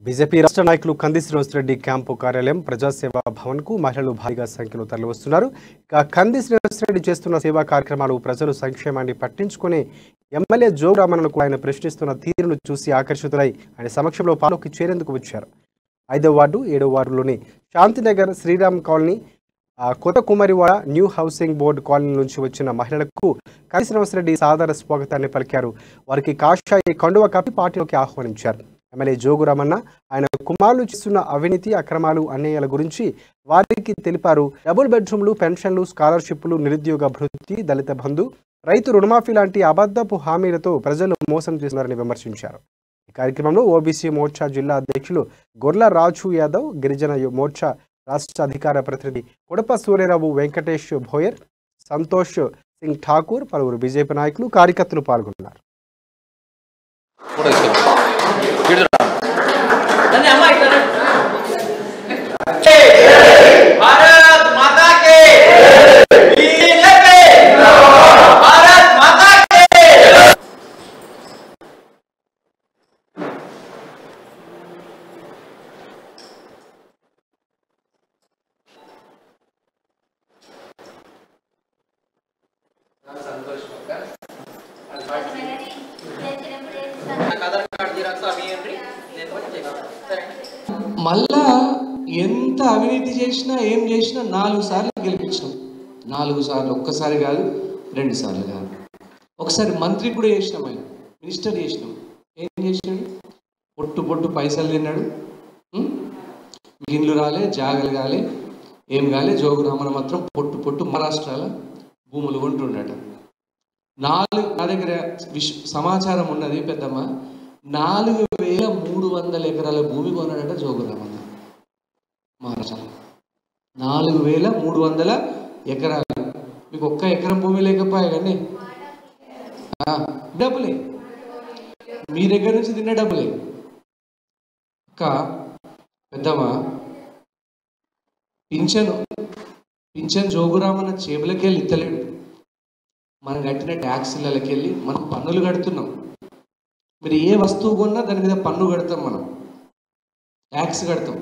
BJP రాష్ట్ర నాయకులు కంది శ్రీనివాసరెడ్డి క్యాంపు కార్యాలయం ప్రజాసేవా భవన్ కు మహిళలు భారీగా సంఖ్యలో తరలివస్తున్నారు. ఇక కంది శ్రీనివాసరెడ్డి చేస్తున్న సేవా కార్యక్రమాలు ప్రజలు సంక్షేమాన్ని పట్టించుకుని ఎమ్మెల్యే జోగురామన్నకు ఆయన ప్రశ్నిస్తున్న తీరును చూసి ఆకర్షితులై ఆయన సమక్షంలో పాలోకి చేరేందుకు వచ్చారు. 5వ వార్డు 7వ వార్డులోని శాంతినగర్, శ్రీరామ్ కాలనీ, కొత్త కుమారివాడ, న్యూ హౌసింగ్ బోర్డు కాలనీ నుంచి వచ్చిన మహిళలకు కంది శ్రీనివాసరెడ్డి సాదర స్వాగతాన్ని పలికారు. వారికి కాషాయ కండువ కప్పి పార్టీలోకి ఆహ్వానించారు. ఎమ్మెల్యే జోగురామన్న ఆయన కుమారులు చేస్తున్న అవినీతి, అక్రమాలు, అన్యాయాల గురించి వారికి తెలిపారు. డబుల్ బెడ్రూమ్లు, పెన్షన్లు, స్కాలర్షిప్లు, నిరుద్యోగ భృతి, దళిత బంధు, రైతు రుణమాఫీ లాంటి అబద్ధపు హామీలతో ప్రజలు మోసం చేస్తున్నారని విమర్శించారు. ఈ కార్యక్రమంలో ఓబీసీ మోర్చా జిల్లా అధ్యక్షులు గొర్ల రాజు యాదవ్, గిరిజన మోర్చా రాష్ట్ర అధికార ప్రతినిధి కొడప సూర్యరావు, వెంకటేష్ భోయర్, సంతోష్ సింగ్ ఠాకూర్, పలువురు బీజేపీ నాయకులు, కార్యకర్తలు పాల్గొన్నారు. మళ్ళా ఎంత అవినీతి చేసినా ఏం చేసినా 4 సార్లు గెలిపించినాం. 4 సార్లు, ఒక్కసారి కాదు, 2 సార్లు కాదు. ఒకసారి మంత్రి కూడా చేసినాం, ఆయన మినిస్టర్ చేసినాం. ఏం చేసినాడు? పొట్టు పైసలు తిన్నాడు. ఇండ్లు రాలే, జాగలు కాలే, ఏం కాలే. జోగురామన్న మాత్రం పొట్టు మహారాష్ట్రాల భూములు కొంటుండట. నా దగ్గర సమాచారం ఉన్నది పెద్దమ్మ, 4,300 ఎకరాల భూమి కొన్నాడట జోగురామన్న మహారాష్ట్రలో. 4,300 ఎకరాలు. మీకు ఒక్క ఎకరం భూమి లేకపోయా కానీ డబ్బులే, మీ దగ్గర నుంచి తిన్న డబ్బులే. ఇంకా పెద్దమ్మ, పింఛన్ జోగురామన్న చేతులకి వెళ్ళి ఇత్తలేడు. మనం కట్టిన ట్యాక్సీలకి వెళ్ళి మనం పన్నులు కడుతున్నాం. మీరు ఏ వస్తువు కొన్నా దాని మీద పన్ను కడతాం, మనం ట్యాక్స్ కడతాం.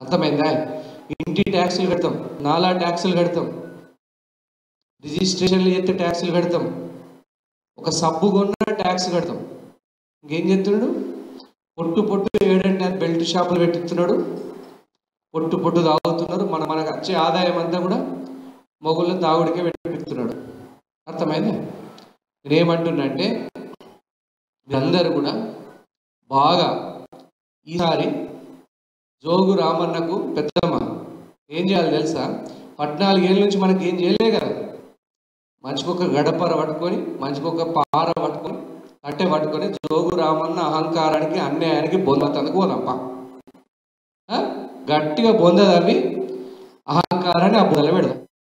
అర్థమైందా? ఇంటి ట్యాక్సులు కడతాం, నాలా ట్యాక్సులు కడతాం, రిజిస్ట్రేషన్లు చేస్తే ట్యాక్సులు కడతాం, ఒక సబ్బు కొన్నా ట్యాక్స్ కడతాం. ఇంకేం చేస్తున్నాడు? పొట్టు ఏడంటే బెల్ట్ షాపులు పెట్టిస్తున్నాడు, పొట్టు తాగుతున్నారు. మనకు వచ్చే ఆదాయం అంతా కూడా మొగుళ్ళ తాగుడికే పెట్టిస్తున్నాడు. అర్థమైందా? నేనేమంటున్నా అంటే మీరందరూ కూడా బాగా ఈసారి జోగురామన్నకు పెద్దమ్మ ఏం చేయాలి తెలుసా? 14 ఏళ్ళ నుంచి మనకి ఏం చేయలే కదా. మంచికొక గడపర పట్టుకొని, మంచికొక పార పట్టుకొని, కట్టె పట్టుకొని జోగురామన్న అహంకారానికి, అన్యాయానికి బొందతందుకు పోదాంప. గట్టిగా బొందదవి అహంకారాన్ని ఆ బొందలు పెడదాం.